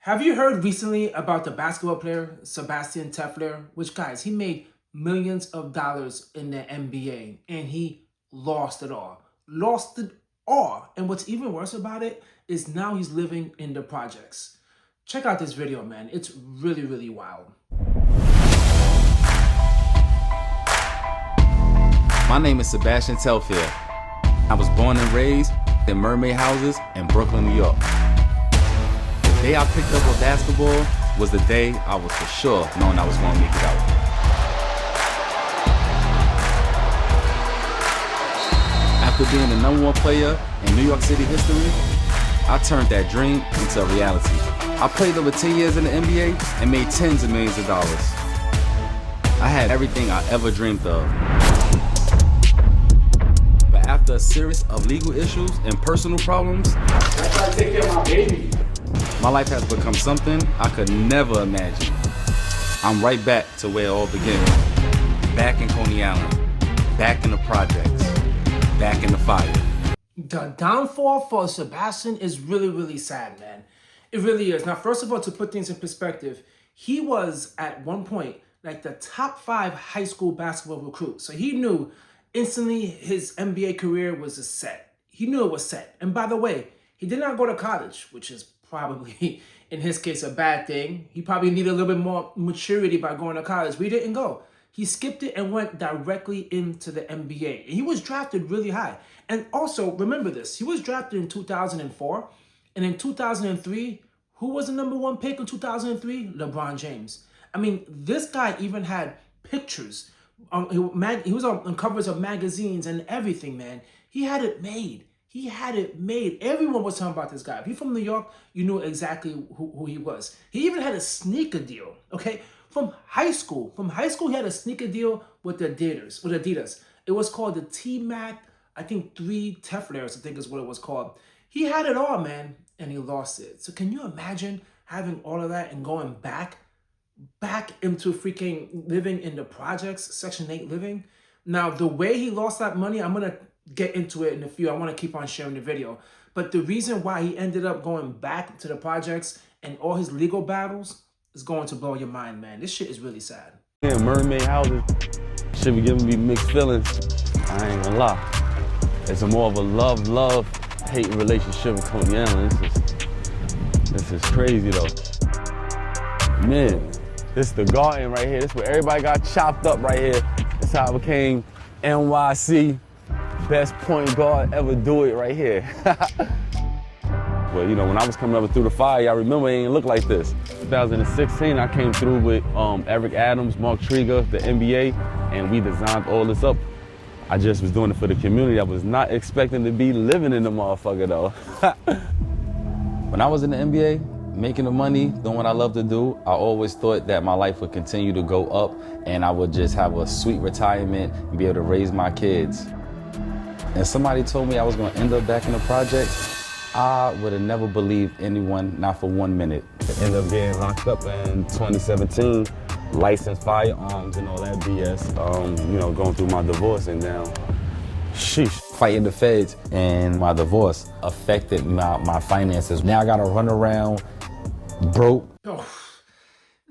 Have you heard recently about the basketball player Sebastian Telfair? Which, guys, he made millions of dollars in the NBA and he lost it all. Lost it all. And what's even worse about it is now he's living in the projects. Check out this video, man. It's really, really wild. My name is Sebastian Telfair. I was born and raised in mermaid houses in Brooklyn, New York. The day I picked up a basketball was the day I was for sure knowing I was going to make it out. After being the #1 player in New York City history, I turned that dream into a reality. I played over 10 years in the NBA and made tens of millions of dollars. I had everything I ever dreamed of. But after a series of legal issues and personal problems, That's how I take care of my baby. my life has become something I could never imagine. I'm right back to where it all began. Back in Coney Island, back in the projects, back in the fire. The downfall for Sebastian is really, really sad, man. It really is. Now, first of all, to put things in perspective, he was at one point like the top 5 high school basketball recruit. So he knew instantly his NBA career was a set. He knew it was set. And by the way, he did not go to college, which is probably, in his case, a bad thing. He probably needed a little bit more maturity by going to college. But he didn't go. He skipped it and went directly into the NBA. And he was drafted really high. And also, remember this, he was drafted in 2004. And in 2003, who was the #1 pick in 2003? LeBron James. I mean, this guy even had pictures. He was on covers of magazines and everything, man. He had it made. He had it made. Everyone was talking about this guy. If you're from New York, you knew exactly who he was. He even had a sneaker deal, okay? From high school. From high school, he had a sneaker deal with Adidas. It was called the T-Mac, I think 3 Teflairs, I think is what it was called. He had it all, man, and he lost it. So can you imagine having all of that and going back into freaking living in the projects, Section 8 living? Now, the way he lost that money, I'm going to get into it in a few. I want to keep on sharing the video. But the reason why he ended up going back to the projects and all his legal battles is going to blow your mind, man. This shit is really sad. Yeah, mermaid houses should be giving me mixed feelings. I ain't gonna lie. It's more of a love-hate relationship with Coney Island. This is crazy though. Man, this is the garden right here. This is where everybody got chopped up right here. That's how I became NYC best point guard ever do it right here. Well, you know, when I was coming up through the fire, I remember it ain't look like this. 2016, I came through with Eric Adams, Mark Trigger, the NBA, and we designed all this up. I just was doing it for the community. I was not expecting to be living in the motherfucker though. When I was in the NBA, making the money, doing what I love to do, I always thought that my life would continue to go up and I would just have a sweet retirement and be able to raise my kids. And somebody told me I was gonna end up back in the projects, I would have never believed anyone, not for 1 minute. I ended up getting locked up in 2017, licensed firearms and all that BS. You know, going through my divorce and now, sheesh. Fighting the feds and my divorce affected my finances. Now I gotta run around broke. Oh,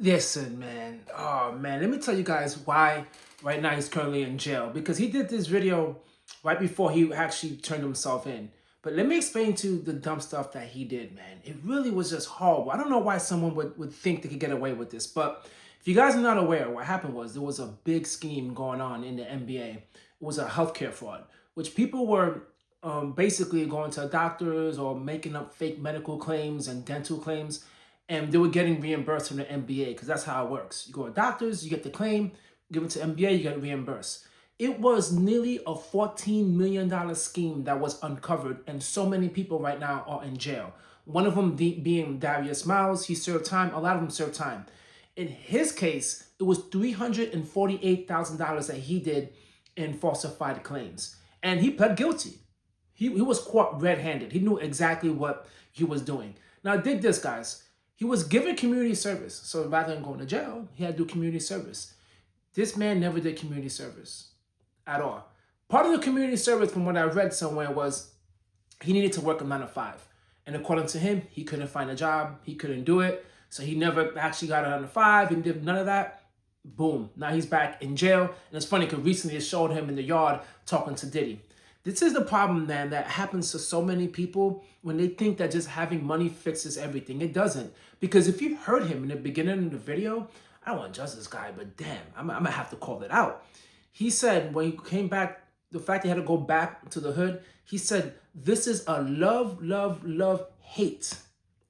listen, man. Oh, man. Let me tell you guys why right now he's currently in jail. Because he did this video right before he actually turned himself in. But let me explain to you the dumb stuff that he did, man. It really was just horrible. I don't know why someone would think they could get away with this. But if you guys are not aware, what happened was there was a big scheme going on in the NBA. It was a healthcare fraud, which people were basically going to doctors or making up fake medical claims and dental claims. And they were getting reimbursed from the NBA because that's how it works. You go to doctors, you get the claim, give it to NBA, you get reimbursed. It was nearly a $14 million scheme that was uncovered, and so many people right now are in jail. One of them being Darius Miles. He served time. A lot of them served time. In his case, it was $348,000 that he did in falsified claims. And he pled guilty. He was caught red-handed. He knew exactly what he was doing. Now, dig this, guys. He was given community service. So rather than going to jail, he had to do community service. This man never did community service at all. Part of the community service, from what I read somewhere, was he needed to work a 9 to 5. And according to him, he couldn't find a job. He couldn't do it. So he never actually got it under 5 and did none of that. Boom. Now he's back in jail. And it's funny because recently it showed him in the yard talking to Diddy. This is the problem, man, that happens to so many people when they think that just having money fixes everything. It doesn't. Because if you heard him in the beginning of the video, I don't want to judge this guy, but damn, I'm going to have to call it out. He said when he came back, the fact he had to go back to the hood, he said, this is a love, love, love, hate.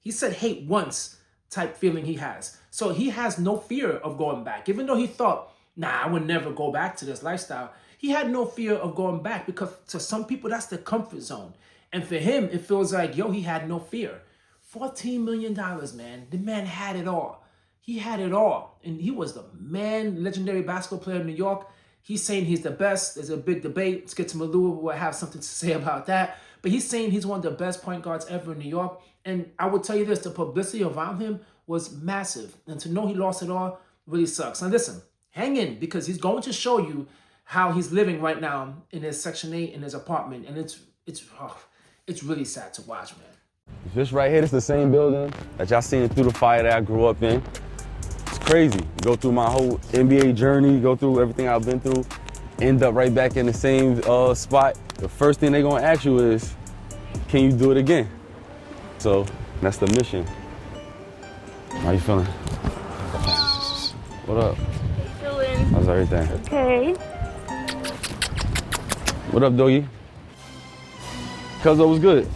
He said hate once type feeling he has. So he has no fear of going back. Even though he thought, nah, I would never go back to this lifestyle. He had no fear of going back because to some people, that's the comfort zone. And for him, it feels like, yo, he had no fear. $14 million, man. The man had it all. He had it all. And he was the man, legendary basketball player in New York. He's saying he's the best. There's a big debate. Skip to Malou will have something to say about that. But he's saying he's one of the best point guards ever in New York. And I will tell you this, the publicity around him was massive. And to know he lost it all really sucks. Now listen, hang in because he's going to show you how he's living right now in his Section 8 in his apartment. And it's really sad to watch, man. This right here, this the same building that y'all seen it through the fire that I grew up in. It's crazy. Go through my whole NBA journey, go through everything I've been through, end up right back in the same spot. The first thing they're gonna ask you is, can you do it again? So that's the mission. How you feeling? What up? How you feeling? How's everything? Okay. What up, doggy? Cuz was good.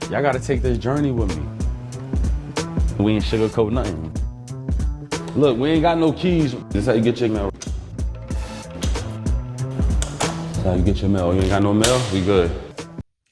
Y'all gotta take this journey with me. We ain't sugarcoat nothing. Look, we ain't got no keys. This is how you get your mail. This is how you get your mail. You ain't got no mail? We good.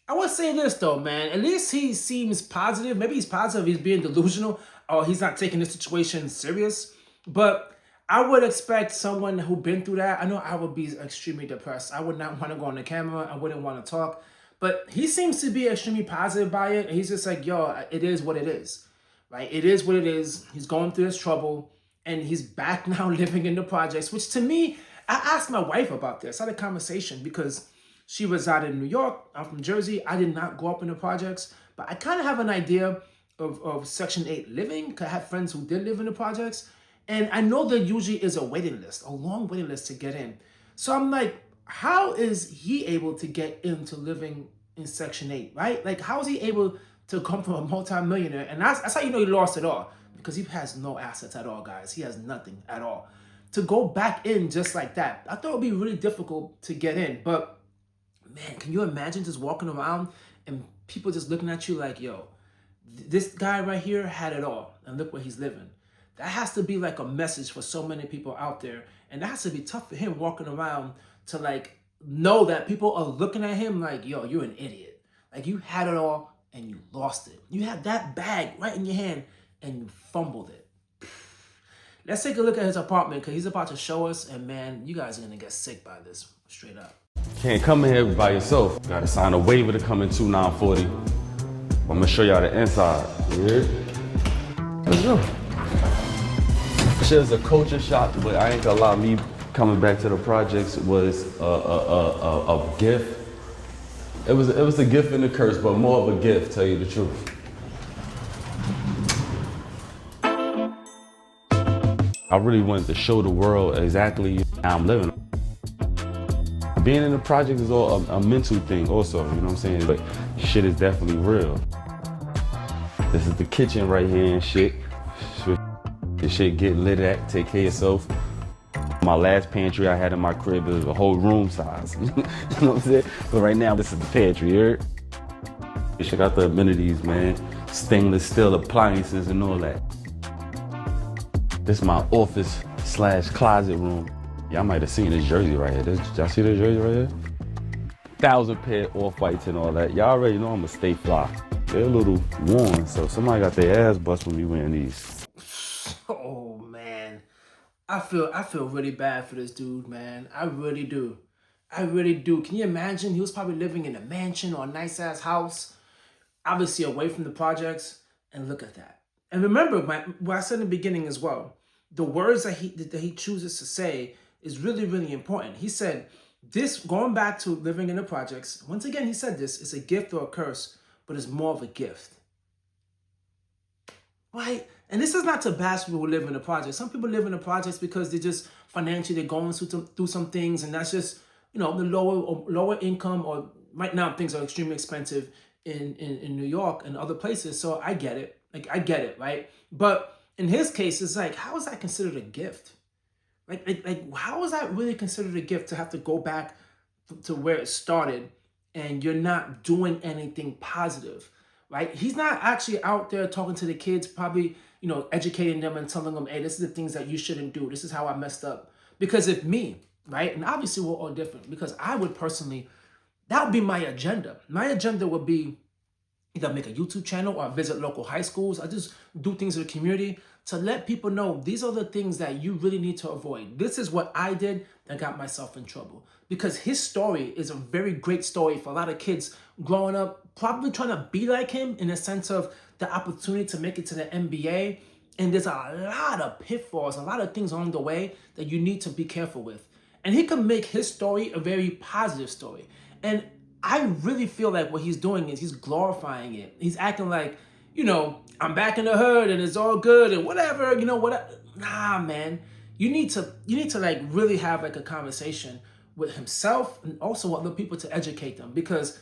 I would say this though, man. At least he seems positive. Maybe he's positive. He's being delusional, or he's not taking the situation serious. But I would expect someone who been through that. I know I would be extremely depressed. I would not want to go on the camera. I wouldn't want to talk. But he seems to be extremely positive by it. And he's just like, yo, it is what it is, right? It is what it is. He's going through his trouble, and he's back now living in the projects. Which to me, I asked my wife about this. I had a conversation because she resided in New York. I'm from Jersey. I did not grow up in the projects, but I kind of have an idea of Section 8 living because I have friends who did live in the projects. And I know there usually is a waiting list, a long waiting list to get in. So I'm like, how is he able to get into living in Section 8, right? Like, how is he able to come from a multi-millionaire? And that's how you know he lost it all, because he has no assets at all, guys. He has nothing at all. To go back in just like that, I thought it would be really difficult to get in. But man, can you imagine just walking around and people just looking at you like, yo, this guy right here had it all, and look where he's living. That has to be like a message for so many people out there. And that has to be tough for him walking around to like know that people are looking at him like, yo, you're an idiot. Like, you had it all and you lost it. You had that bag right in your hand and you fumbled it. Let's take a look at his apartment because he's about to show us. And man, you guys are going to get sick by this, straight up. Can't come in here by yourself. Gotta sign a waiver to come in 2940. I'm gonna show y'all the inside. You hear? Let's go. This is a culture shock, but I ain't gonna lie, me coming back to the projects was a gift. It was a gift and a curse, but more of a gift, tell you the truth. I really wanted to show the world exactly how I'm living. Being in the project is all a mental thing also, you know what I'm saying? But shit is definitely real. This is the kitchen right here and shit. This shit get lit at, take care of yourself. My last pantry I had in my crib is a whole room size. You know what I'm saying? But right now, this is the pantry, you heard? Check out the amenities, man. Stainless steel appliances and all that. This is my office / closet room. Y'all might have seen this jersey right here. Y'all see this jersey right here? 1,000 pair off-whites and all that. Y'all already know I'm gonna stay fly. They're a little worn, so somebody got their ass bust when we wearing these. Oh man, I feel really bad for this dude, man. I really do. I really do. Can you imagine? He was probably living in a mansion or a nice ass house, obviously away from the projects. And look at that. And remember, what I said in the beginning as well, the words that he chooses to say is really, really important. He said, this, going back to living in the projects, once again, he said this, is a gift or a curse, but it's more of a gift. Right? And this is not to bash people who live in the projects. Some people live in the projects because they just financially, they're going through some things, and that's just, the lower income, or right now things are extremely expensive in New York and other places. So I get it. I get it, right? But in his case, it's like, how is that considered a gift? Like how is that really considered a gift to have to go back to where it started and you're not doing anything positive, right? He's not actually out there talking to the kids, probably, educating them and telling them, hey, this is the things that you shouldn't do. This is how I messed up. Because if me, right? And obviously we're all different, because I would personally, that would be my agenda. My agenda would be either make a YouTube channel or visit local high schools. I just do things in the community to let people know these are the things that you really need to avoid. This is what I did that got myself in trouble. Because his story is a very great story for a lot of kids growing up, probably trying to be like him in the sense of the opportunity to make it to the NBA. And there's a lot of pitfalls, a lot of things along the way that you need to be careful with. And he can make his story a very positive story. And I really feel like what he's doing is he's glorifying it. He's acting like, I'm back in the hood and it's all good and whatever, whatever. Nah, man. You need to like really have like a conversation with himself and also other people to educate them, because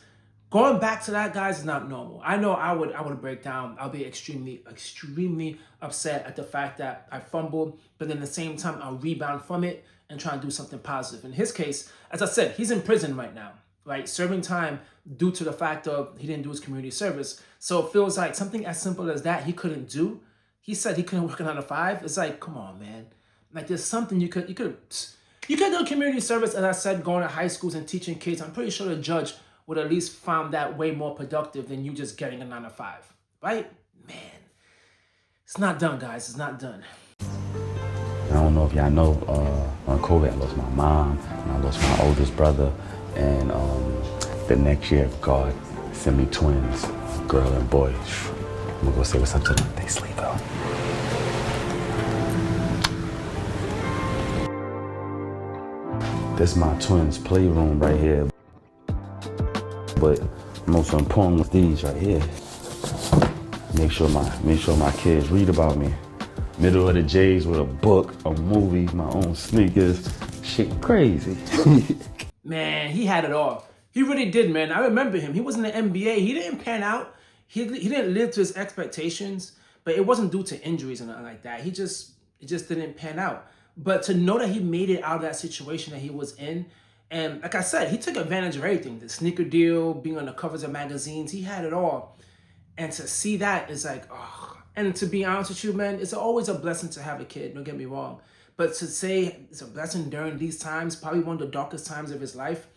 going back to that, guys, is not normal. I know I would break down. I'll be extremely, extremely upset at the fact that I fumbled, but then at the same time, I'll rebound from it and try and do something positive. In his case, as I said, he's in prison right now, right? Serving time due to the fact of he didn't do his community service. So it feels like something as simple as that he couldn't do. He said he couldn't work a 9 to 5. It's like, come on, man. Like there's something you could do community service, as I said, going to high schools and teaching kids. I'm pretty sure the judge would at least find that way more productive than you just getting a 9 to 5, right? Man, it's not done, guys. It's not done. I don't know if y'all know, on COVID, I lost my mom and I lost my oldest brother. And the next year, God sent me twins, girl and boy. I'm gonna go say what's up to them. They sleep out. This is my twins' playroom right here. But most important was these right here. Make sure my kids read about me. Middle of the J's with a book, a movie, my own sneakers. Shit crazy. Man, he had it all. He really did, man. I remember him. He was in the NBA. He didn't pan out. He didn't live to his expectations, but it wasn't due to injuries or nothing like that. It just didn't pan out. But to know that he made it out of that situation that he was in, and like I said, he took advantage of everything. The sneaker deal, being on the covers of magazines, he had it all. And to see that is like, oh. And to be honest with you, man, it's always a blessing to have a kid, don't get me wrong. But to say it's a blessing during these times, probably one of the darkest times of his life,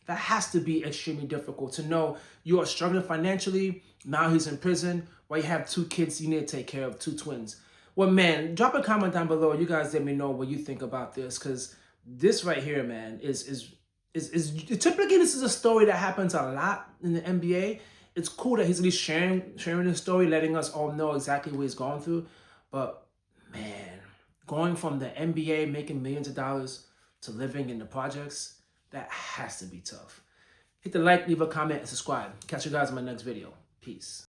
that has to be extremely difficult. To know you are struggling financially, now he's in prison, while you have 2 kids you need to take care of, 2 twins. Well, man, drop a comment down below. You guys let me know what you think about this, because this right here, man, is typically this is a story that happens a lot in the NBA. It's cool that he's at least sharing his story, letting us all know exactly what he's going through. But man, going from the NBA making millions of dollars to living in the projects, that has to be tough. Hit the like, leave a comment, and subscribe. Catch you guys in my next video. Peace.